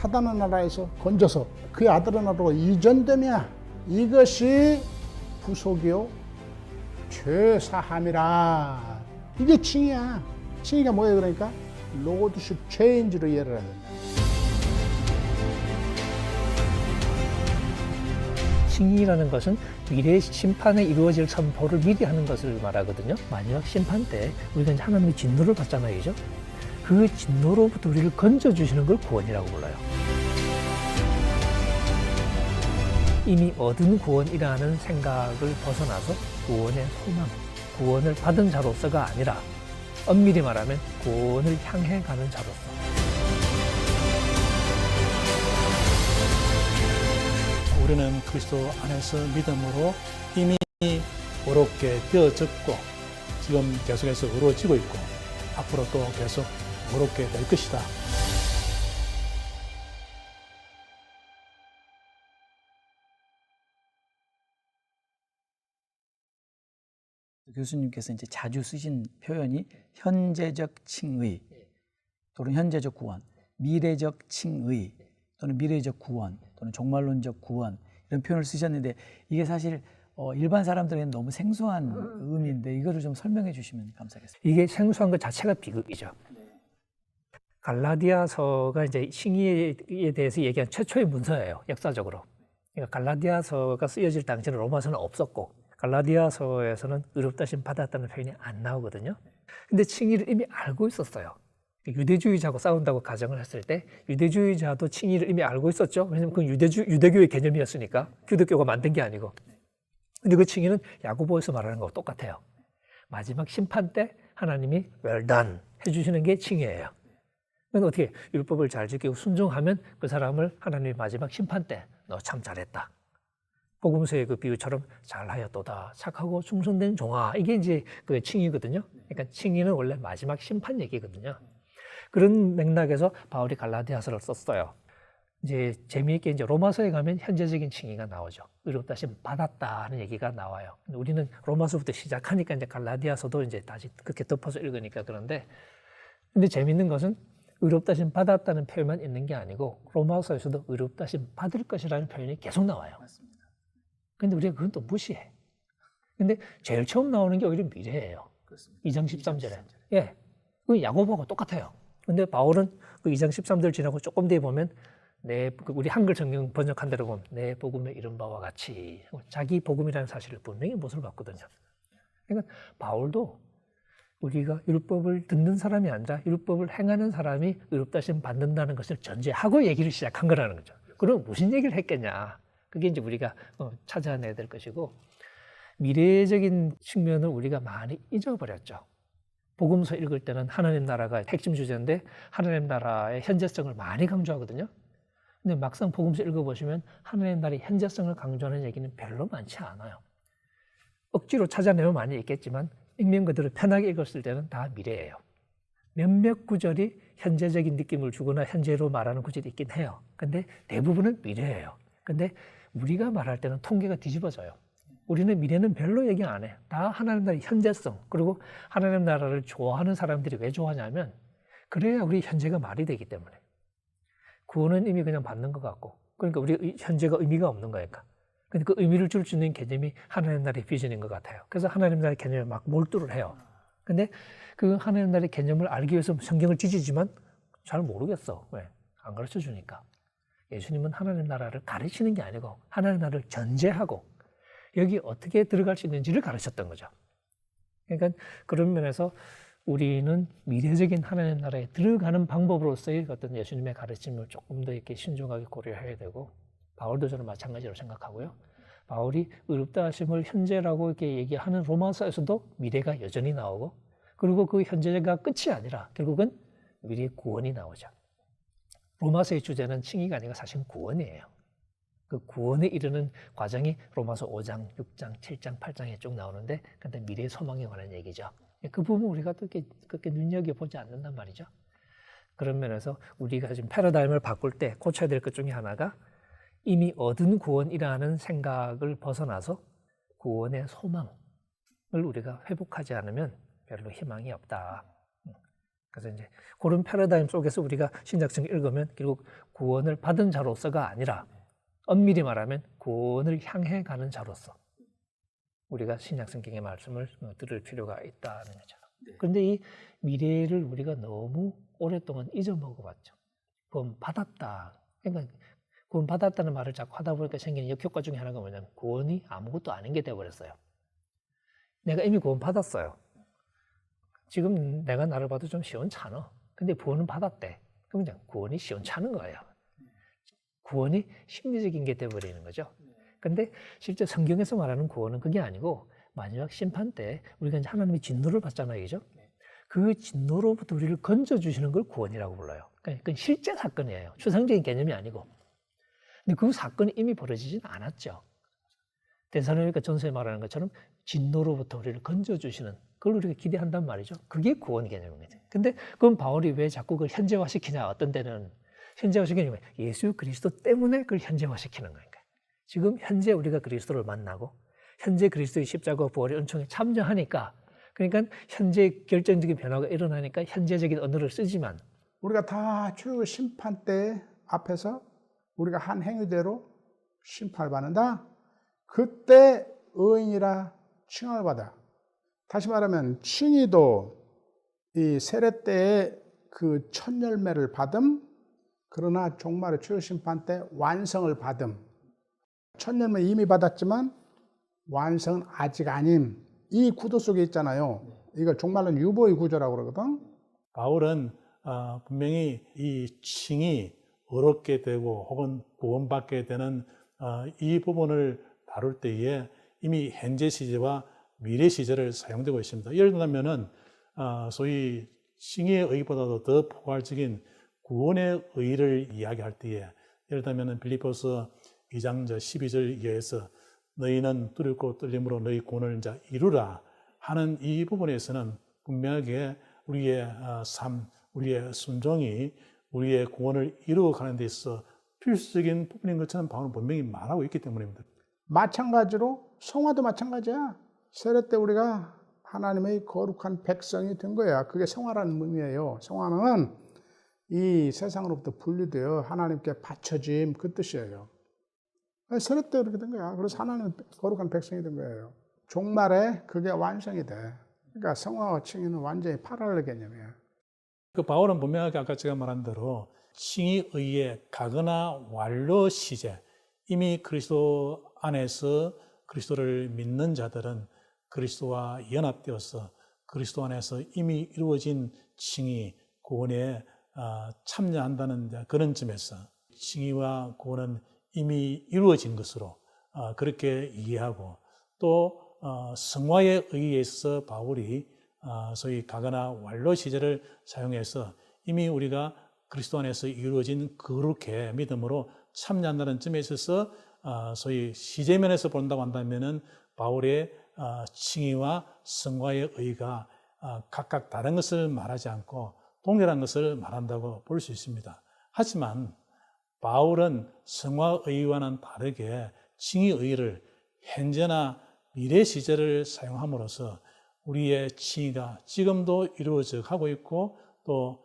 사단의 나라에서 건져서 그의 아들의 나라로 이전되며 이것이 부속이요 죄사함이라. 이게 칭의야. 칭의가 뭐예요? 그러니까 로드십 체인지로 이해를 해야 된다. 칭의라는 것은 미래의 심판에 이루어질 선포를 미리 하는 것을 말하거든요. 마지막 심판 때 우리가 이제 하나님의 진노를 받잖아요, 그죠? 그 진노로부터 우리를 건져주시는 걸 구원이라고 불러요. 이미 얻은 구원이라는 생각을 벗어나서 구원의 소망, 구원을 받은 자로서가 아니라 엄밀히 말하면 구원을 향해 가는 자로서. 우리는 그리스도 안에서 믿음으로 이미 의롭게 되어졌고 지금 계속해서 의로워지고 있고 앞으로 또 계속 의롭게 될 것이다. 교수님께서 이제 자주 쓰신 표현이 현재적 칭의 또는 현재적 구원, 미래적 칭의 또는 미래적 구원 또는 종말론적 구원 이런 표현을 쓰셨는데 이게 사실 일반 사람들에게는 너무 생소한 의미인데 이거를 좀 설명해 주시면 감사하겠습니다. 이게 생소한 것 자체가 비극이죠. 갈라디아서가 이제 칭의에 대해서 얘기한 최초의 문서예요, 역사적으로. 그러니까 갈라디아서가 쓰여질 당시에는 로마서는 없었고 갈라디아서에서는 의롭다심 받았다는 표현이 안 나오거든요. 근데 칭의를 이미 알고 있었어요. 유대주의자하고 싸운다고 가정을 했을 때 유대주의자도 칭의를 이미 알고 있었죠. 왜냐하면 그건 유대교의 개념이었으니까 기독교가 만든 게 아니고. 근데 그 칭의는 야고보에서 말하는 거하고 똑같아요. 마지막 심판 때 하나님이 well done 해주시는 게 칭의예요. 그러니까 어떻게 율법을 잘 지키고 순종하면 그 사람을 하나님이 마지막 심판 때 너 참 잘했다. 복음서의 그 비유처럼 잘하였도다. 착하고 충성된 종아. 이게 이제 그 칭의거든요. 그러니까 칭의는 원래 마지막 심판 얘기거든요. 그런 맥락에서 바울이 갈라디아서를 썼어요. 이제 재미있게 이제 로마서에 가면 현재적인 칭의가 나오죠. 의롭다심 받았다 하는 얘기가 나와요. 우리는 로마서부터 시작하니까 이제 갈라디아서도 이제 다시 그렇게 덮어서 읽으니까 그런데 근데 재미있는 것은 의롭다심 받았다는 표현만 있는 게 아니고 로마서에서도 의롭다심 받을 것이라는 표현이 계속 나와요. 근데 우리가 그건 또 무시해. 근데 제일 처음 나오는 게 오히려 미래예요. 그렇습니다. 2장 13절에. 예. 그 야고보하고 똑같아요. 근데 바울은 그 2장 13절 지나고 조금 뒤에 보면 우리 한글 성경 번역한 대로 보면 내 복음에 이른 바와 같이 자기 복음이라는 사실을 분명히 못을 봤거든요. 그러니까 바울도 우리가 율법을 듣는 사람이 아니라 율법을 행하는 사람이 의롭다심 받는다는 것을 전제하고 얘기를 시작한 거라는 거죠. 그럼 무슨 얘기를 했겠냐. 그게 이제 우리가 찾아내야 될 것이고 미래적인 측면을 우리가 많이 잊어버렸죠. 복음서 읽을 때는 하나님 나라가 핵심 주제인데 하나님 나라의 현재성을 많이 강조하거든요. 근데 막상 복음서 읽어보시면 하나님 나라의 현재성을 강조하는 얘기는 별로 많지 않아요. 억지로 찾아내면 많이 있겠지만 읽는 그대로 편하게 읽었을 때는 다 미래예요. 몇몇 구절이 현재적인 느낌을 주거나 현재로 말하는 구절이 있긴 해요. 근데 대부분은 미래예요. 근데 우리가 말할 때는 통계가 뒤집어져요. 우리는 미래는 별로 얘기 안 해. 다 하나님 나라의 현재성, 그리고 하나님 나라를 좋아하는 사람들이 왜 좋아하냐면 그래야 우리 현재가 말이 되기 때문에. 구원은 이미 그냥 받는 것 같고 그러니까 우리 현재가 의미가 없는 거니까. 근데 그 의미를 줄 수 있는 개념이 하나님 나라의 비전인 것 같아요. 그래서 하나님 나라의 개념에 막 몰두를 해요. 근데 그 하나님 나라의 개념을 알기 위해서 성경을 뒤지지만 잘 모르겠어. 왜? 안 가르쳐 주니까. 예수님은 하나님 나라를 가르치는 게 아니고 하나님 나라를 전제하고 여기 어떻게 들어갈 수 있는지를 가르쳤던 거죠. 그러니까 그런 면에서 우리는 미래적인 하나님 나라에 들어가는 방법으로서의 어떤 예수님의 가르침을 조금 더 이렇게 신중하게 고려해야 되고 바울도 저는 마찬가지로 생각하고요. 바울이 의롭다 하심을 현재라고 이렇게 얘기하는 로마서에서도 미래가 여전히 나오고 그리고 그 현재가 끝이 아니라 결국은 미래의 구원이 나오죠. 로마서의 주제는 칭의가 아니라 사실은 구원이에요. 그 구원에 이르는 과정이 로마서 5장, 6장, 7장, 8장에 쭉 나오는데 근데 미래의 소망에 관한 얘기죠. 그 부분 우리가 또 그렇게 눈여겨보지 않는단 말이죠. 그런 면에서 우리가 지금 패러다임을 바꿀 때 고쳐야 될 것 중에 하나가 이미 얻은 구원이라는 생각을 벗어나서 구원의 소망을 우리가 회복하지 않으면 별로 희망이 없다. 그래서 이제 그런 패러다임 속에서 우리가 신약성을 읽으면 결국 구원을 받은 자로서가 아니라 엄밀히 말하면 구원을 향해 가는 자로서 우리가 신약성경의 말씀을 들을 필요가 있다는 거죠. 그런데 이 미래를 우리가 너무 오랫동안 잊어먹어봤죠. 구원 받았다. 그러니까 구원 받았다는 말을 자꾸 하다 보니까 생기는 역효과 중에 하나가 뭐냐면 구원이 아무것도 아닌 게 되어버렸어요. 내가 이미 구원 받았어요. 지금 내가 나를 봐도 좀 시원찮아. 근데 구원은 받았대. 그럼 이제 구원이 시원찮은 거예요. 구원이 심리적인 게 되어버리는 거죠. 근데 실제 성경에서 말하는 구원은 그게 아니고 마지막 심판 때 우리가 이제 하나님의 진노를 받잖아요. 그죠? 그 진노로부터 우리를 건져주시는 걸 구원이라고 불러요. 그러니까 그건 실제 사건이에요. 추상적인 개념이 아니고. 근데 그 사건이 이미 벌어지진 않았죠. 데살로니가 전서에 말하는 것처럼 진노로부터 우리를 건져주시는 그걸 우리가 기대한단 말이죠. 그게 구원 개념입니다. 근데 그럼 바울이 왜 자꾸 그걸 현재화시키냐? 어떤 때는 현재화시키는 게 예수 그리스도 때문에 그걸 현재화시키는 거니까. 지금 현재 우리가 그리스도를 만나고 현재 그리스도의 십자가와 부활의 은총에 참여하니까 그러니까 현재 결정적인 변화가 일어나니까 현재적인 언어를 쓰지만 우리가 다 주 심판 때 앞에서 우리가 한 행위대로 심판을 받는다. 그때 의인이라 칭함을 받아. 다시 말하면 칭의도 이 세례 때의 그 첫 열매를 받음, 그러나 종말의 주 심판 때 완성을 받음. 첫 열매 이미 받았지만 완성은 아직 아님. 이 구도 속에 있잖아요. 이걸 종말론 유보의 구조라고 그러거든. 바울은 분명히 이 칭이 어렵게 되고 혹은 구원받게 되는 이 부분을 다룰 때에 이미 현재 시제와 미래 시제를 사용되고 있습니다. 예를 들면은 소위 칭의의 의보다도 더 포괄적인 구원의 의를 이야기할 때에 예를 들면 빌립보서 2장 12절 이하에서 너희는 두렵고 떨림으로 너희 구원을 이제 이루라 하는 이 부분에서는 분명하게 우리의 삶, 우리의 순종이 우리의 구원을 이루어가는 데 있어서 필수적인 부분인 것처럼 바울은 분명히 말하고 있기 때문입니다. 마찬가지로 성화도 마찬가지야. 세례 때 우리가 하나님의 거룩한 백성이 된 거야. 그게 성화라는 의미예요. 성화는 이 세상으로부터 분리되어 하나님께 바쳐짐 그 뜻이에요. 세례 때 그렇게 된 거야. 그래서 하나님의 거룩한 백성이 된 거예요. 종말에 그게 완성이 돼. 그러니까 성화와 칭의는 완전히 파랄렐 개념이야. 그 바울은 분명하게 아까 제가 말한 대로 칭의 의의 가거나 완료 시제, 이미 그리스도 안에서 그리스도를 믿는 자들은 그리스도와 연합되어서 그리스도 안에서 이미 이루어진 칭의, 구원에 참여한다는 그런 점에서 칭의와 구원은 이미 이루어진 것으로 그렇게 이해하고 또 성화에 의해서 바울이 소위 가거나 완료 시제를 사용해서 이미 우리가 그리스도 안에서 이루어진 거룩의 믿음으로 참여한다는 점에 있어서 소위 시제면에서 본다고 한다면은 바울의 칭의와 성화의 의가 각각 다른 것을 말하지 않고 동일한 것을 말한다고 볼 수 있습니다. 하지만 바울은 성화의와는 다르게 칭의의를 현재나 미래 시제를 사용함으로써 우리의 칭의가 지금도 이루어져 가고 있고 또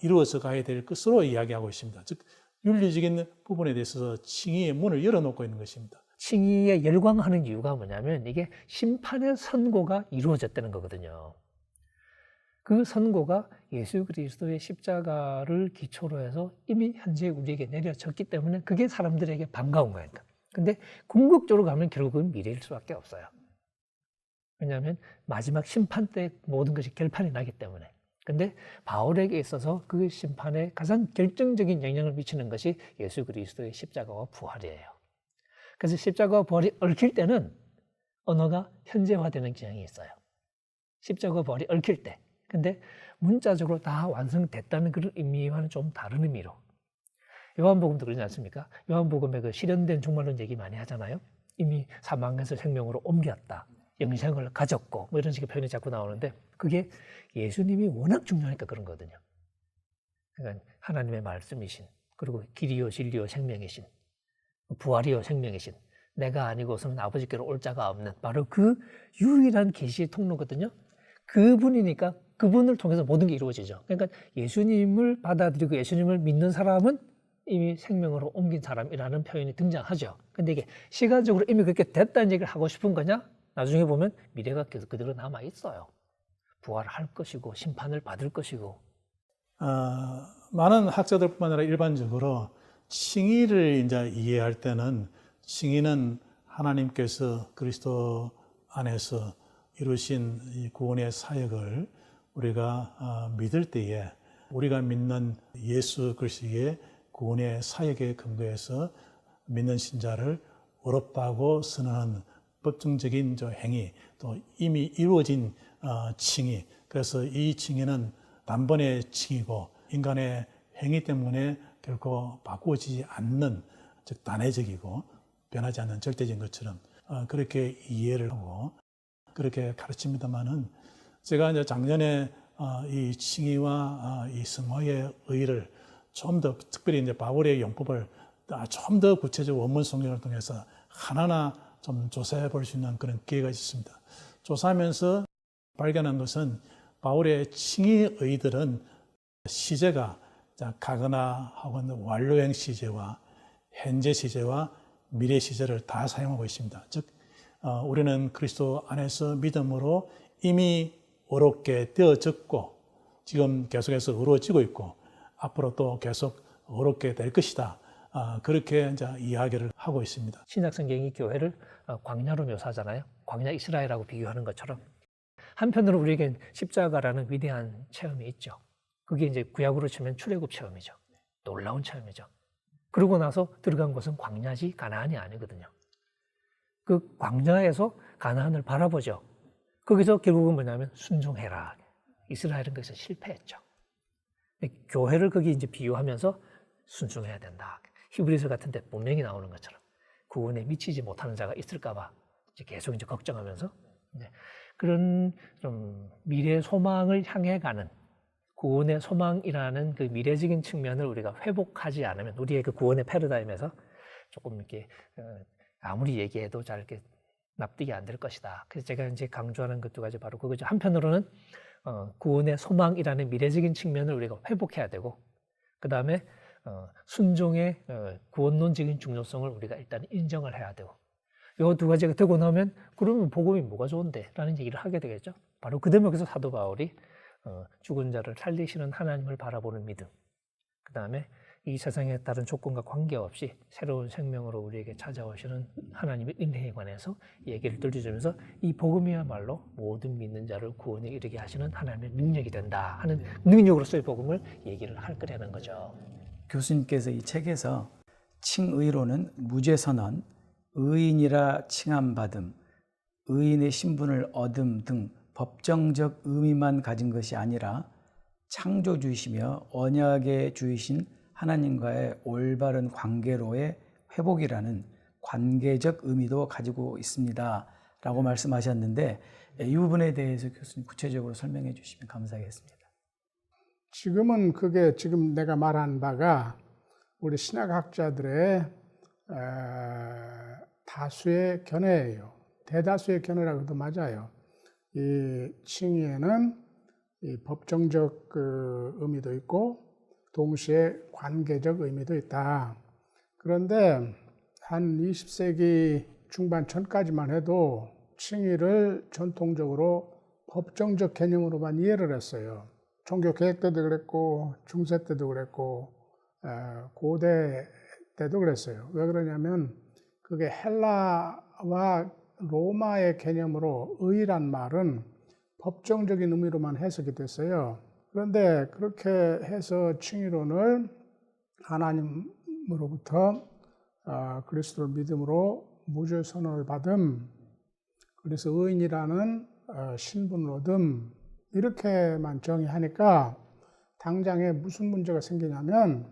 이루어져 가야 될 것으로 이야기하고 있습니다. 즉 윤리적인 부분에 대해서 칭의의 문을 열어놓고 있는 것입니다. 칭의에 열광하는 이유가 뭐냐면 이게 심판의 선고가 이루어졌다는 거거든요. 그 선고가 예수 그리스도의 십자가를 기초로 해서 이미 현재 우리에게 내려졌기 때문에 그게 사람들에게 반가운 거니까. 근데 궁극적으로 가면 결국은 미래일 수밖에 없어요. 왜냐하면 마지막 심판 때 모든 것이 결판이 나기 때문에. 근데 바울에게 있어서 그 심판에 가장 결정적인 영향을 미치는 것이 예수 그리스도의 십자가와 부활이에요. 그래서 십자가와 부활이 얽힐 때는 언어가 현재화되는 경향이 있어요. 십자가와 부활이 얽힐 때. 근데 문자적으로 다 완성됐다는 그런 의미와는 좀 다른 의미로. 요한복음도 그러지 않습니까? 요한복음에 그 실현된 종말론 얘기 많이 하잖아요. 이미 사망에서 생명으로 옮겼다. 영생을 가졌고 뭐 이런 식의 표현이 자꾸 나오는데 그게 예수님이 워낙 중요하니까 그런 거거든요. 그러니까 하나님의 말씀이신 그리고 길이요 진리요 생명이신 부활이요 생명이신 내가 아니고서는 아버지께로 올 자가 없는 바로 그 유일한 계시의 통로거든요. 그분이니까 그분을 통해서 모든 게 이루어지죠. 그러니까 예수님을 받아들이고 예수님을 믿는 사람은 이미 생명으로 옮긴 사람이라는 표현이 등장하죠. 근데 이게 시간적으로 이미 그렇게 됐다는 얘기를 하고 싶은 거냐? 나중에 보면 미래가 계속 그대로 남아 있어요. 부활할 것이고 심판을 받을 것이고. 많은 학자들뿐만 아니라 일반적으로 칭의를 이제 이해할 때는 칭의는 하나님께서 그리스도 안에서 이루신 이 구원의 사역을 우리가 믿을 때에 우리가 믿는 예수 그리스도의 구원의 사역에 근거해서 믿는 신자를 의롭다고 선언하는 법정적인 행위, 또 이미 이루어진 칭의. 그래서 이 칭의는 단번의 칭의고 인간의 행위 때문에 결코 바꾸어지지 않는, 즉 단회적이고 변하지 않는 절대적인 것처럼 그렇게 이해를 하고 그렇게 가르칩니다만은, 제가 이제 작년에 이 칭의와 이 성화의 의의를 좀 더, 특별히 이제 바울의 용법을 좀 더 구체적 원문 성경을 통해서 하나하나 좀 조사해 볼 수 있는 그런 기회가 있었습니다. 조사하면서 발견한 것은 바울의 칭의 의의들은 시제가 가거나 혹은 완료형 시제와 현재 시제와 미래 시제를 다 사용하고 있습니다. 즉 우리는 그리스도 안에서 믿음으로 이미 의롭게 되어졌고 지금 계속해서 의로워지고 있고 앞으로 또 계속 의롭게 될 것이다. 그렇게 이제 이야기를 하고 있습니다. 신약 성경이 교회를 광야로 묘사하잖아요. 광야 이스라엘하고 비교하는 것처럼. 한편으로 우리에겐 십자가라는 위대한 체험이 있죠. 그게 이제 구약으로 치면 출애굽 체험이죠. 놀라운 체험이죠. 그러고 나서 들어간 곳은 광야지 가나안이 아니거든요. 그 광야에서 가나안을 바라보죠. 거기서 결국은 뭐냐면 순종해라. 이스라엘은 거기서 실패했죠. 교회를 거기 이제 비유하면서 순종해야 된다. 히브리서 같은데 분명히 나오는 것처럼 구원에 미치지 못하는 자가 있을까봐 이제 계속 이제 걱정하면서 그런 좀 미래 소망을 향해 가는 구원의 소망이라는 그 미래적인 측면을 우리가 회복하지 않으면 우리의 그 구원의 패러다임에서 조금 이렇게 아무리 얘기해도 잘 이렇게 납득이 안 될 것이다. 그래서 제가 이제 강조하는 것 두 가지 바로 그거죠. 한편으로는 구원의 소망이라는 미래적인 측면을 우리가 회복해야 되고, 그 다음에 순종의 구원론적인 중요성을 우리가 일단 인정을 해야 되고, 이 두 가지가 되고 나면 그러면 복음이 뭐가 좋은데? 라는 얘기를 하게 되겠죠. 바로 그 대목에서 사도 바울이 죽은 자를 살리시는 하나님을 바라보는 믿음, 그 다음에 이 세상의 다른 조건과 관계없이 새로운 생명으로 우리에게 찾아오시는 하나님의 은혜에 관해서 얘기를 들려주면서 이 복음이야말로 모든 믿는 자를 구원에 이르게 하시는 하나님의 능력이 된다 하는 능력으로서의 복음을 얘기를 할 거라는 거죠. 교수님께서 이 책에서 칭의로는 무죄선언, 의인이라 칭함받음, 의인의 신분을 얻음 등 법정적 의미만 가진 것이 아니라 창조주이시며 언약의 주이신 하나님과의 올바른 관계로의 회복이라는 관계적 의미도 가지고 있습니다 라고 말씀하셨는데, 이 부분에 대해서 교수님 구체적으로 설명해 주시면 감사하겠습니다. 지금은 그게 지금 내가 말한 바가 우리 신학학자들의 다수의 견해예요. 대다수의 견해라고 해도 맞아요. 이 칭의에는 이 법정적 그 의미도 있고 동시에 관계적 의미도 있다. 그런데 한 20세기 중반 전까지만 해도 칭의를 전통적으로 법정적 개념으로만 이해를 했어요. 종교 개혁 때도 그랬고 중세 때도 그랬고 고대 때도 그랬어요. 왜 그러냐면 그게 헬라와 로마의 개념으로 의란 말은 법정적인 의미로만 해석이 됐어요. 그런데 그렇게 해서 칭의론을 하나님으로부터 그리스도를 믿음으로 무죄 선언을 받음, 그래서 의인이라는 신분을 얻음, 이렇게만 정의하니까 당장에 무슨 문제가 생기냐면,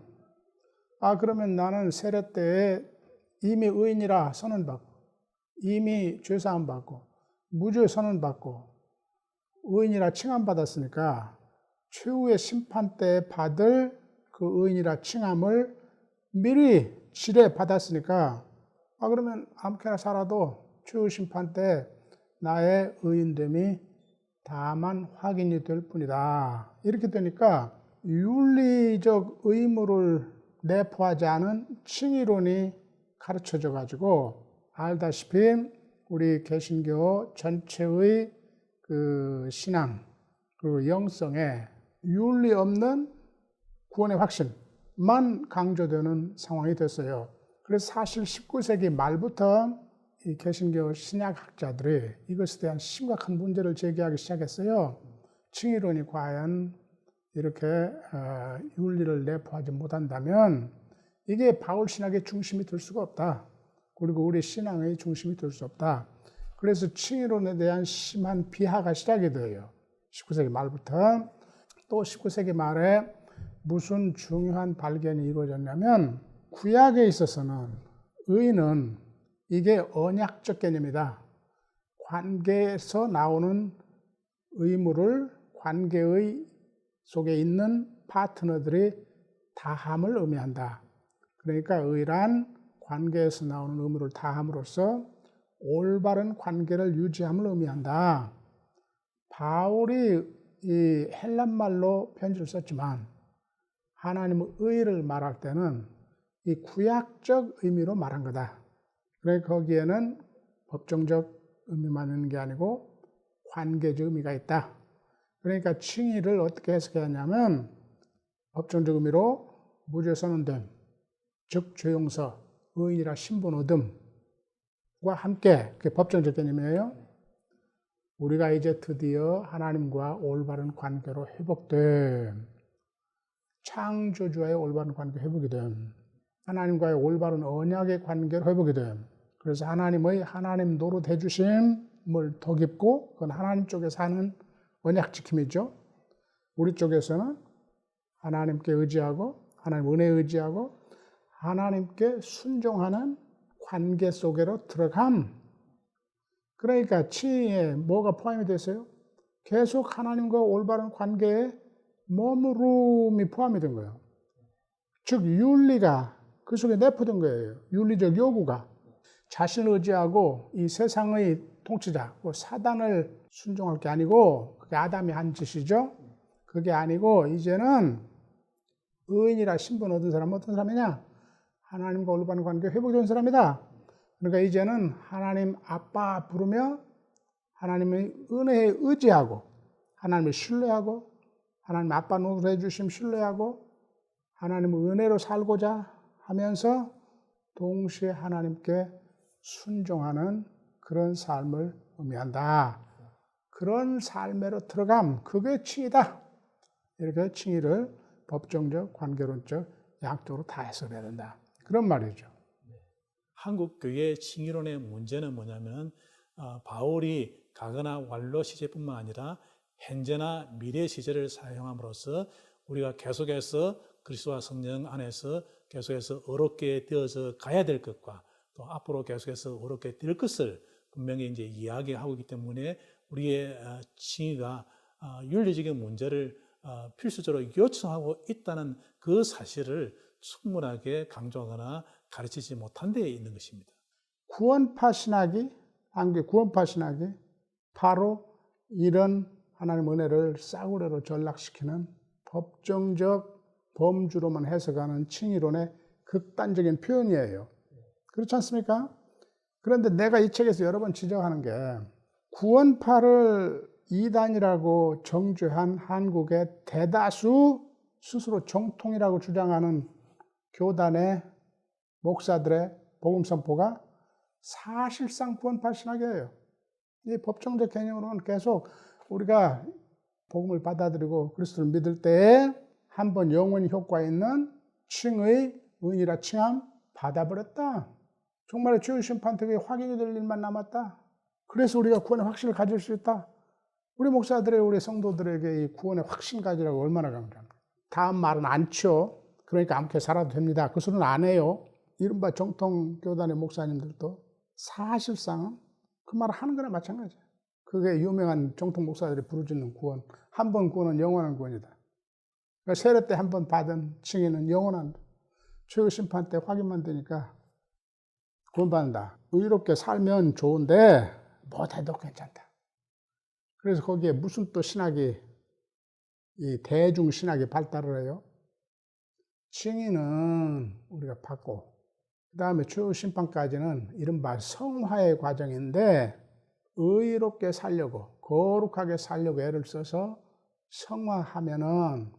그러면 나는 세례 때에 이미 의인이라 선언받고 이미 죄사함 받고 무죄 선언받고 의인이라 칭함받았으니까 최후의 심판 때 받을 그 의인이라 칭함을 미리 지레 받았으니까 그러면 아무렇게나 살아도 최후 심판 때 나의 의인됨이 다만 확인이 될 뿐이다. 이렇게 되니까 윤리적 의무를 내포하지 않은 칭의론이 가르쳐져 가지고 알다시피 우리 개신교 전체의 그 신앙, 그 영성에 윤리 없는 구원의 확신만 강조되는 상황이 됐어요. 그래서 사실 19세기 말부터 이 개신교 신약학자들이 이것에 대한 심각한 문제를 제기하기 시작했어요. 칭의론이 과연 이렇게 윤리를 내포하지 못한다면 이게 바울 신학의 중심이 될 수가 없다. 그리고 우리 신앙의 중심이 될 수 없다. 그래서 칭의론에 대한 심한 비하가 시작이 돼요. 19세기 말부터. 또 19세기 말에 무슨 중요한 발견이 이루어졌냐면 구약에 있어서는 의는 이게 언약적 개념이다. 관계에서 나오는 의무를 관계의 속에 있는 파트너들이 다함을 의미한다. 그러니까 의란 관계에서 나오는 의무를 다함으로써 올바른 관계를 유지함을 의미한다. 바울이 이 헬란말로 편지를 썼지만 하나님의 의를 말할 때는 이 구약적 의미로 말한 거다. 그러니까 거기에는 법정적 의미만 있는 게 아니고 관계적 의미가 있다. 그러니까 칭의를 어떻게 해석하냐면 법정적 의미로 무죄 선언됨, 즉 죄용서, 의인이라 신분 얻음과 함께 그게 법정적 개념이에요. 우리가 이제 드디어 하나님과 올바른 관계로 회복됨. 창조주와의 올바른 관계 회복이 됨. 하나님과의 올바른 언약의 관계로 회복이 됨. 그래서 하나님의 하나님 노릇 해주심을 더 깊고 그건 하나님 쪽에서 하는 언약 지킴이죠. 우리 쪽에서는 하나님께 의지하고 하나님 은혜에 의지하고 하나님께 순종하는 관계 속으로 들어감. 그러니까 칭의에 뭐가 포함이 됐어요? 계속 하나님과 올바른 관계에 머무름이 포함이 된 거예요. 즉 윤리가 그 속에 내포된 거예요. 윤리적 요구가. 자신을 의지하고 이 세상의 통치자, 사단을 순종할 게 아니고 그게 아담이 한 짓이죠. 그게 아니고 이제는 의인이라 신분 얻은 사람은 어떤 사람이냐? 하나님과 올바른 관계 회복된 사람이다. 그러니까 이제는 하나님 아빠 부르며 하나님의 은혜에 의지하고 하나님을 신뢰하고 하나님 아빠 노릇해 주심 신뢰하고 하나님의 은혜로 살고자 하면서 동시에 하나님께 순종하는 그런 삶을 의미한다. 그런 삶으로 들어감, 그게 칭의다. 이렇게 칭의를 법정적, 관계론적 양쪽으로 다 해석해야 된다. 그런 말이죠. 한국 교회의 칭의론의 문제는 뭐냐면 바울이 가거나 완로 시제뿐만 아니라 현재나 미래 시제를 사용함으로써 우리가 계속해서 그리스도와 성령 안에서 계속해서 의롭게 되어서 가야 될 것과 또 앞으로 계속해서 의롭게 될 것을 분명히 이제 이야기하고 있기 때문에 우리의 칭의가 윤리적인 문제를 필수적으로 요청하고 있다는 그 사실을 충분하게 강조하거나 가르치지 못한 데에 있는 것입니다. 구원파 신학이, 한국의 구원파 신학이 바로 이런 하나님 은혜를 싸구려로 전락시키는 법정적 범주로만 해석하는 칭의론의 극단적인 표현이에요. 그렇지 않습니까? 그런데 내가 이 책에서 여러 번 지적하는 게 구원파를 이단이라고 정죄한 한국의 대다수 스스로 정통이라고 주장하는 교단의 목사들의 복음 선포가 사실상 구원파 신학이에요. 이 법정적 개념으로는 계속 우리가 복음을 받아들이고 그리스도를 믿을 때에 한번 영원히 효과 있는 칭의, 의인이라 칭함 받아버렸다. 정말 주의 심판 때에 확인이 될 일만 남았다. 그래서 우리가 구원의 확신을 가질 수 있다. 우리 목사들의 우리 성도들에게 이 구원의 확신 가지라고 얼마나 강조합니까? 다음 말은 않죠. 그러니까 아무렇게 살아도 됩니다. 그 소리는 안 해요. 이른바 정통 교단의 목사님들도 사실상은 그 말을 하는 거나 마찬가지예요. 그게 유명한 정통 목사들이 부르짖는 구원. 한 번 구원은 영원한 구원이다. 그러니까 세례 때 한 번 받은 칭의는 영원한, 최후 심판 때 확인만 되니까 구원받는다. 의롭게 살면 좋은데 못해도 괜찮다. 그래서 거기에 무슨 또 신학이, 이 대중 신학이 발달을 해요. 칭의는 우리가 받고, 그 다음에 최후 심판까지는 이른바 성화의 과정인데, 의롭게 살려고, 거룩하게 살려고 애를 써서 성화하면은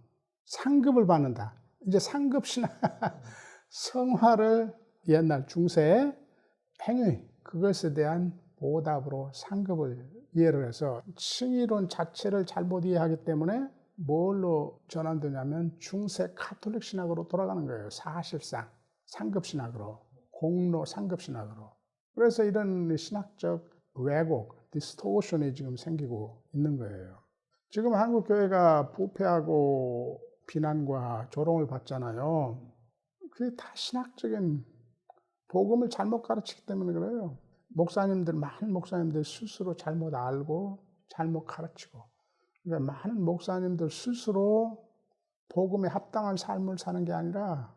상급을 받는다. 이제 상급 신학, 성화를 옛날 중세의 행위, 그것에 대한 보답으로 상급을 이해를 해서 칭의론 자체를 잘못 이해하기 때문에 뭘로 전환되냐면 중세 카톨릭 신학으로 돌아가는 거예요. 사실상 상급 신학으로, 공로 상급 신학으로. 그래서 이런 신학적 왜곡, 디스토션이 지금 생기고 있는 거예요. 지금 한국 교회가 부패하고 비난과 조롱을 받잖아요. 그게 다 신학적인 복음을 잘못 가르치기 때문에 그래요. 목사님들, 많은 목사님들 스스로 잘못 알고 잘못 가르치고, 그러니까 많은 목사님들 스스로 복음에 합당한 삶을 사는 게 아니라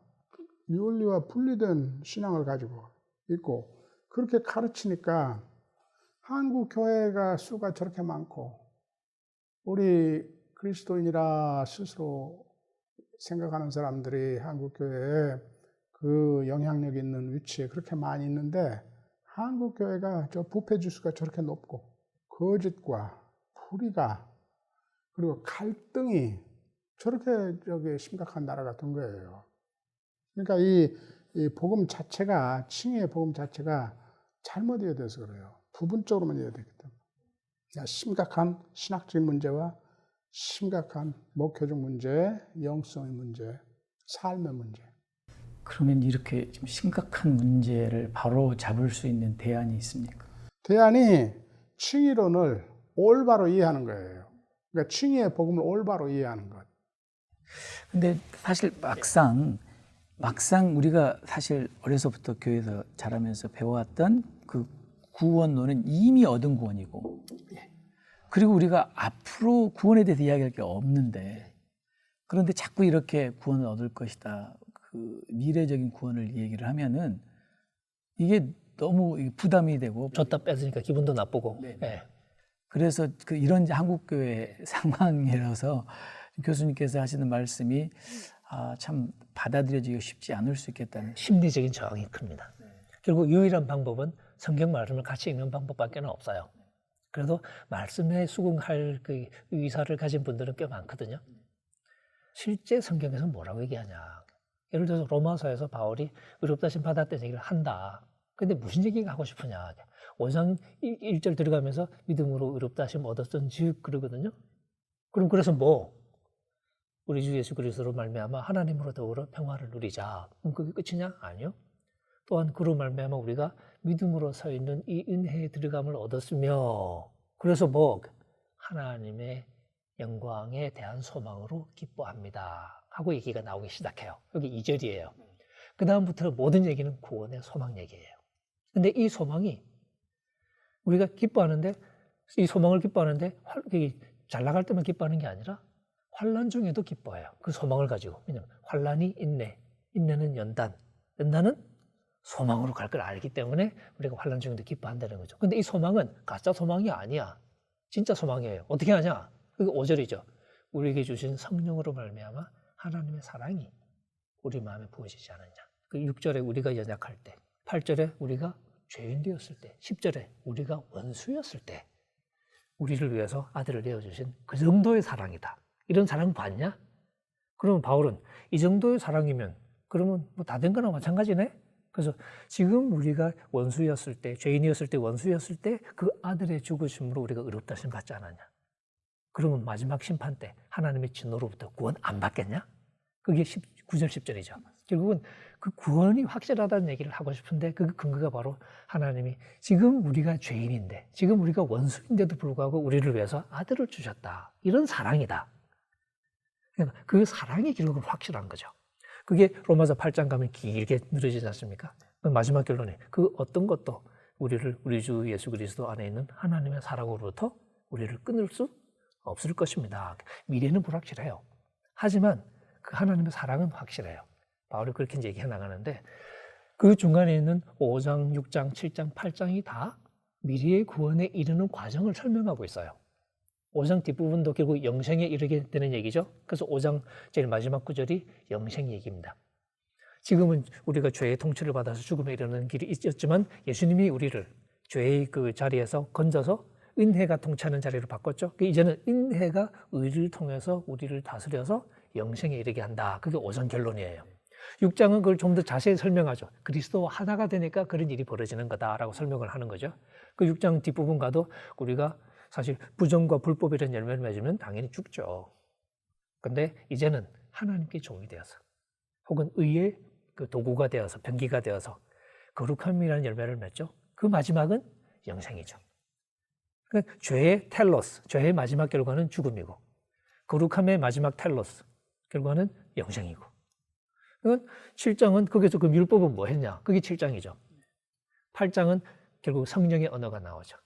윤리와 분리된 신앙을 가지고 있고, 그렇게 가르치니까 한국 교회가 수가 저렇게 많고, 우리 그리스도인이라 스스로 생각하는 사람들이 한국 교회에 그 영향력 있는 위치에 그렇게 많이 있는데, 한국 교회가 저 부패 지수가 저렇게 높고, 거짓과 불의가, 그리고 갈등이 저렇게 심각한 나라가 된 거예요. 그러니까 이 복음 자체가, 칭의의 복음 자체가 잘못 이해돼서 그래요. 부분적으로만 이해되기 때문에. 심각한 신학적인 문제와 심각한 목회적 문제, 영성의 문제, 삶의 문제. 그러면 이렇게 좀 심각한 문제를 바로 잡을 수 있는 대안이 있습니까? 대안이 칭의론을 올바로 이해하는 거예요. 그러니까 칭의의 복음을 올바로 이해하는 것. 근데 사실 막상 우리가 사실 어려서부터 교회에서 자라면서 배워왔던 그 구원론은 이미 얻은 구원이고, 그리고 우리가 앞으로 구원에 대해서 이야기할 게 없는데, 그런데 자꾸 이렇게 구원을 얻을 것이다, 그 미래적인 구원을 얘기를 하면은 이게 너무 부담이 되고, 줬다 뺏으니까 기분도 나쁘고. 예. 그래서 이런 한국 교회 상황이라서 교수님께서 하시는 말씀이 참 받아들여지기 쉽지 않을 수 있겠다는. 심리적인 저항이 큽니다. 결국 유일한 방법은 성경 말씀을 같이 읽는 방법밖에 없어요. 그래도 말씀에 수긍할 그 의사를 가진 분들은 꽤 많거든요. 실제 성경에서 뭐라고 얘기하냐. 예를 들어서 로마서에서 바울이 의롭다심 받았다는 얘기를 한다. 근데 무슨 얘기가 하고 싶으냐. 5장 1절 들어가면서 믿음으로 의롭다심 얻었던 즉 그러거든요. 그럼 그래서 우리 주 예수 그리스도로 말미암아 하나님으로 더불어 평화를 누리자. 그럼 그게 끝이냐? 아니요. 또한 그로 말미암아 우리가 믿음으로 서 있는 이 은혜에 들어감을 얻었으며, 그래서 하나님의 영광에 대한 소망으로 기뻐합니다 하고 얘기가 나오기 시작해요. 여기 2절이에요. 그 다음부터 모든 얘기는 구원의 소망 얘기예요. 근데 이 소망이 우리가 기뻐하는데, 이 소망을 기뻐하는데 잘 나갈 때만 기뻐하는 게 아니라 환난 중에도 기뻐해요. 그 소망을 가지고. 왜냐하면 환난이 인내, 인내는 연단, 연단은 소망으로 갈 걸 알기 때문에 우리가 환난 중에도 기뻐한다는 거죠. 근데 이 소망은 가짜 소망이 아니야. 진짜 소망이에요. 어떻게 하냐? 그게 5절이죠. 우리에게 주신 성령으로 말미암아 하나님의 사랑이 우리 마음에 부어지지 않았냐. 그 6절에 우리가 연약할 때, 8절에 우리가 죄인 되었을 때, 10절에 우리가 원수였을 때 우리를 위해서 아들을 내어주신 그 정도의 사랑이다. 이런 사랑 봤냐? 그러면 바울은 이 정도의 사랑이면 그러면 다 된 거나 마찬가지네? 그래서 지금 우리가 원수였을 때, 죄인이었을 때, 원수였을 때 그 아들의 죽으심으로 우리가 의롭다심 받지 않았냐? 그러면 마지막 심판 때 하나님의 진노로부터 구원 안 받겠냐? 그게 9절, 10절이죠. 결국은 그 구원이 확실하다는 얘기를 하고 싶은데 그 근거가 바로 하나님이 지금 우리가 죄인인데, 지금 우리가 원수인데도 불구하고 우리를 위해서 아들을 주셨다. 이런 사랑이다. 그러니까 그 사랑이 결국은 확실한 거죠. 그게 로마서 8장 가면 길게 늘어지지 않습니까? 마지막 결론이 그 어떤 것도 우리 주 예수 그리스도 안에 있는 하나님의 사랑으로부터 우리를 끊을 수 없을 것입니다. 미래는 불확실해요. 하지만 그 하나님의 사랑은 확실해요. 바울이 그렇게 이제 얘기해 나가는데 그 중간에 있는 5장, 6장, 7장, 8장이 다 미래의 구원에 이르는 과정을 설명하고 있어요. 5장 뒷부분도 결국 영생에 이르게 되는 얘기죠. 그래서 5장 제일 마지막 구절이 영생 얘기입니다. 지금은 우리가 죄의 통치를 받아서 죽음에 이르는 길이 있었지만 예수님이 우리를 죄의 그 자리에서 건져서 은혜가 통치하는 자리로 바꿨죠. 이제는 은혜가 의를 통해서 우리를 다스려서 영생에 이르게 한다. 그게 5장 결론이에요. 6장은 그걸 좀 더 자세히 설명하죠. 그리스도와 하나가 되니까 그런 일이 벌어지는 거다라고 설명을 하는 거죠. 그 6장 뒷부분 가도 우리가 사실 부정과 불법이라는 열매를 맺으면 당연히 죽죠. 근데 이제는 하나님께 종이 되어서 혹은 의의 그 도구가 되어서 병기가 되어서 거룩함이라는 열매를 맺죠. 그 마지막은 영생이죠. 그러니까 죄의 텔로스, 죄의 마지막 결과는 죽음이고 거룩함의 마지막 텔로스, 결과는 영생이고. 그러니까 7장은 거기서 그 율법은 뭐 했냐? 그게 7장이죠. 8장은 결국 성령의 언어가 나오죠.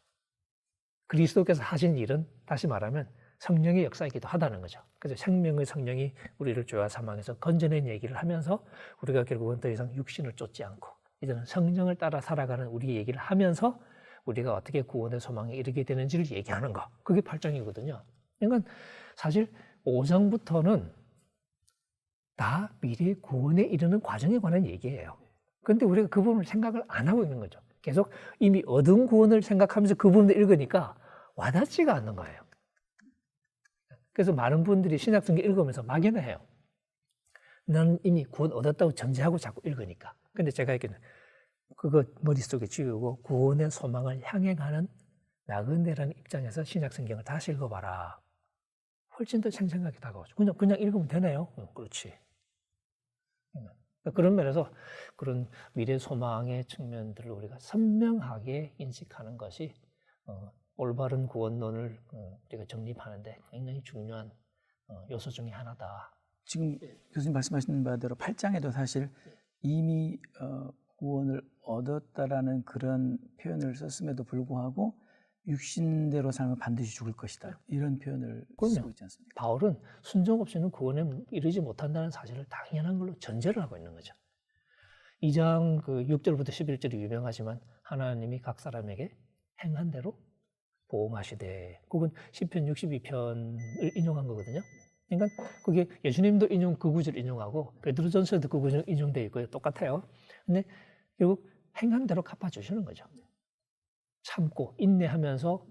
그리스도께서 하신 일은 다시 말하면 성령의 역사이기도 하다는 거죠. 그래서 생명의 성령이 우리를 죄와 사망에서 건져낸 얘기를 하면서 우리가 결국은 더 이상 육신을 쫓지 않고 이제는 성령을 따라 살아가는 우리 얘기를 하면서 우리가 어떻게 구원의 소망에 이르게 되는지를 얘기하는 거. 그게 8장이거든요. 그러니까 사실 5장부터는 다 미래 구원에 이르는 과정에 관한 얘기예요. 그런데 우리가 그 부분을 생각을 안 하고 있는 거죠. 계속 이미 얻은 구원을 생각하면서 그 부분을 읽으니까 와닿지가 않는 거예요. 그래서 많은 분들이 신약성경 읽으면서 막연해 해요. 나는 이미 구원 얻었다고 전제하고 자꾸 읽으니까. 근데 제가 얘기는 그거 머릿속에 지우고 구원의 소망을 향해 가는 나그네라는 입장에서 신약성경을 다시 읽어봐라. 훨씬 더 생생하게 다가오죠. 그냥 읽으면 되네요. 그렇지. 그런 면에서 그런 미래 소망의 측면들을 우리가 선명하게 인식하는 것이 올바른 구원론을 우리가 정립하는데 굉장히 중요한 요소 중에 하나다. 지금 교수님 말씀하신 바대로 8장에도 사실 이미 구원을 얻었다라는 그런 표현을 썼음에도 불구하고 육신대로 살면 반드시 죽을 것이다. 이런 표현을 쓰고 있지 않습니까? 바울은 순종 없이는 구원에 이르지 못한다는 사실을 당연한 걸로 전제를 하고 있는 거죠. 2장 그 6절부터 11절이 유명하지만 하나님이 각 사람에게 행한 대로 보응하시되, 그건 시편 62편을 인용한 거거든요. 그러니까 그게 예수님도 그 구절 인용하고 베드로전서에도 그 구절 인용되어 있고요. 똑같아요. 근데 결국 행한 대로 갚아주시는 거죠. 참고 인내하면서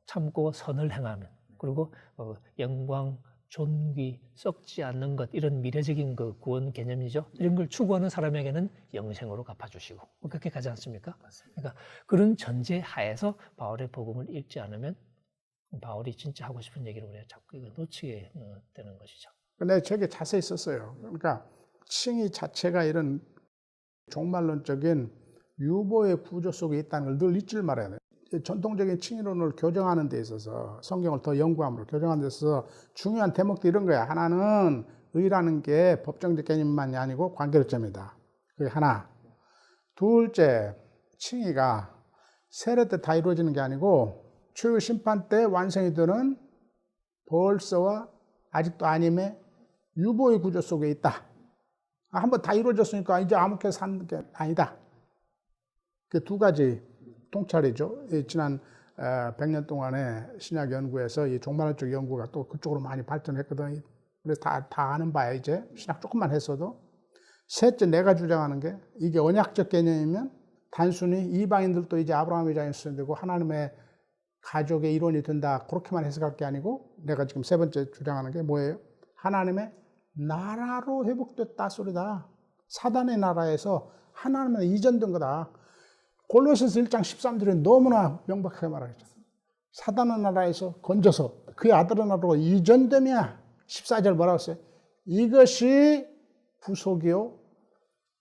참고 선을 행하면, 그리고 영광, 존귀, 썩지 않는 것, 이런 미래적인 그 구원 개념이죠. 이런 걸 추구하는 사람에게는 영생으로 갚아주시고, 그렇게 가지 않습니까? 그러니까 그런 전제 하에서 바울의 복음을 읽지 않으면 바울이 진짜 하고 싶은 얘기를 우리가 자꾸 이거 놓치게 되는 것이죠. 근데 책에 자세히 썼어요. 그러니까 칭의 자체가 이런 종말론적인 유보의 구조 속에 있다는 걸 늘 잊지 말아야 돼요. 전통적인 칭의론을 교정하는 데 있어서, 성경을 더 연구함으로 교정하는 데 있어서 중요한 대목도 이런 거야. 하나는 의라는 게 법정적 개념만이 아니고 관계점이다. 그게 하나. 둘째, 칭의가 세례 때 다 이루어지는 게 아니고 최후 심판 때 완성이 되는 벌써와 아직도 아님의 유보의 구조 속에 있다. 한번 다 이루어졌으니까 이제 아무렇게 사는 게 아니다. 그 두 가지 통찰이죠. 지난 100년 동안의 신약 연구에서 이 종말론적 연구가 또 그쪽으로 많이 발전했거든. 그래서 다 아는 바야, 이제. 신약 조금만 했어도. 셋째, 내가 주장하는 게, 이게 언약적 개념이면 단순히 이방인들도 이제 아브라함의 자녀가 되고 하나님의 가족의 일원이 된다, 그렇게만 해석할 게 아니고, 내가 지금 세 번째 주장하는 게 뭐예요? 하나님의 나라로 회복됐다 소리다. 사단의 나라에서 하나님의 이전된 거다. 골로새서 1장 13절에 너무나 명백하게 말하죠. 사단의 나라에서 건져서 그의 아들의 나라로 이전되며, 14절 뭐라고 했어요? 이것이 구속이요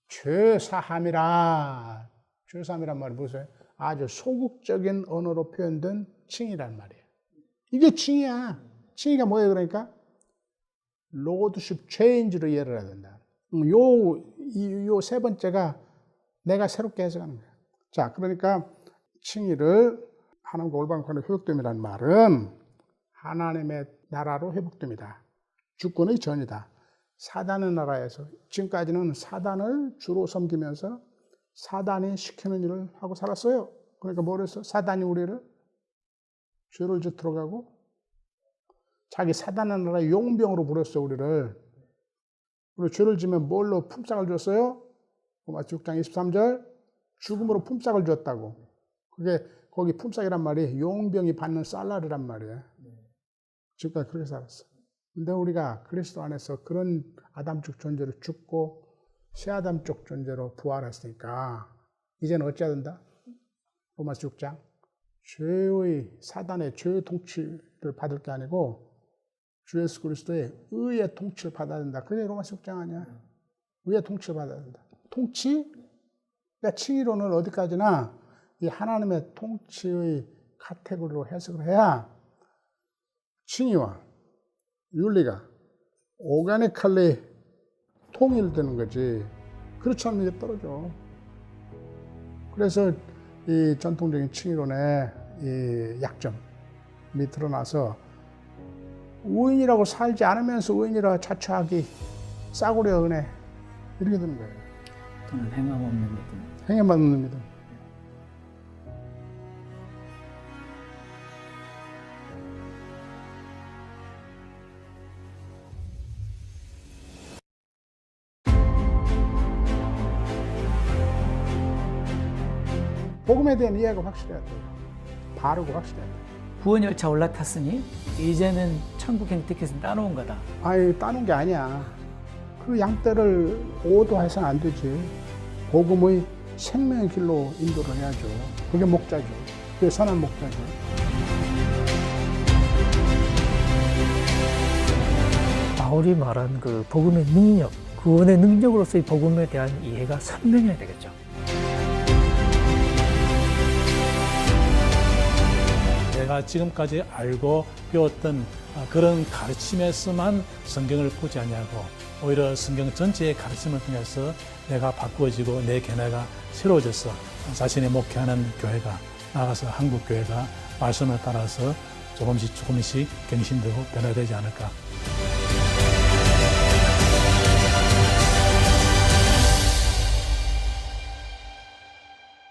죄사함이라. 죄사함이란 말이 보세요. 아주 소극적인 언어로 표현된 칭의란 말이에요. 이게 칭의야. 칭의가 뭐예요? 그러니까 로드십 체인지로 이해를 해야 된다. 요 세 번째가 내가 새롭게 해석하는 거야. 자, 그러니까 칭의를 하나님과 올바른 관계로 회복됨이라는 말은 하나님의 나라로 회복됩니다. 주권의 전이다. 사단의 나라에서, 지금까지는 사단을 주로 섬기면서 사단이 시키는 일을 하고 살았어요. 그러니까 뭐랬어? 사단이 우리를 죄를 짓도록 하고 자기 사단의 나라 용병으로 부렸어 우리를. 우리 죄를 지면 뭘로 품삯을 줬어요? 로마서 6장 23절 죽음으로 품삯을 줬다고. 그게 거기 품삯이란 말이 용병이 받는 살라리란 말이에요. 지금까지 그렇게 살았어. 근데 우리가 그리스도 안에서 그런 아담적 존재로 죽고 새 아담적 존재로 부활했으니까 이제는 어찌해야 된다? 로마서 6장 죄의 사단의 죄의 통치를 받을 게 아니고 주 예수 그리스도의 의의 통치를 받아야 된다. 그게 로마서 6장 아니야. 의의 통치를 받아야 된다. 통치? 그러니까 칭의로는 어디까지나 이 하나님의 통치의 카테고리로 해석을 해야 칭의와 윤리가 오가니컬리 통일되는 거지. 그렇지 않으면 이제 떨어져. 그래서 이 전통적인 칭의론의 이 약점이 드러나서 의인이라고 살지 않으면서 의인이라고 자처하기 싸구려 은혜 이렇게 되는 거예요. 또는 행함 없는 믿음. 행함 없는 믿음. 복음에 대한 이해가 확실해야 돼요. 바르고 확실해야 돼요. 구원 열차 올라탔으니 이제는 천국 혜택에서 따놓은 거다. 아니 따는 게 아니야. 그 양떼를 오도해서는 안 되지. 복음의 생명의 길로 인도를 해야죠. 그게 목자죠. 그게 선한 목자죠. 바울이 말한 그 복음의 능력, 구원의 능력으로서의 복음에 대한 이해가 선명해야 되겠죠. 내가 지금까지 알고 배웠던 그런 가르침에서만 성경을 보지 아니하고 오히려 성경 전체의 가르침을 통해서 내가 바꾸어지고 내 견해가 새로워져서 자신의 목회하는 교회가 나아가서 한국 교회가 말씀을 따라서 조금씩 갱신되고 변화되지 않을까.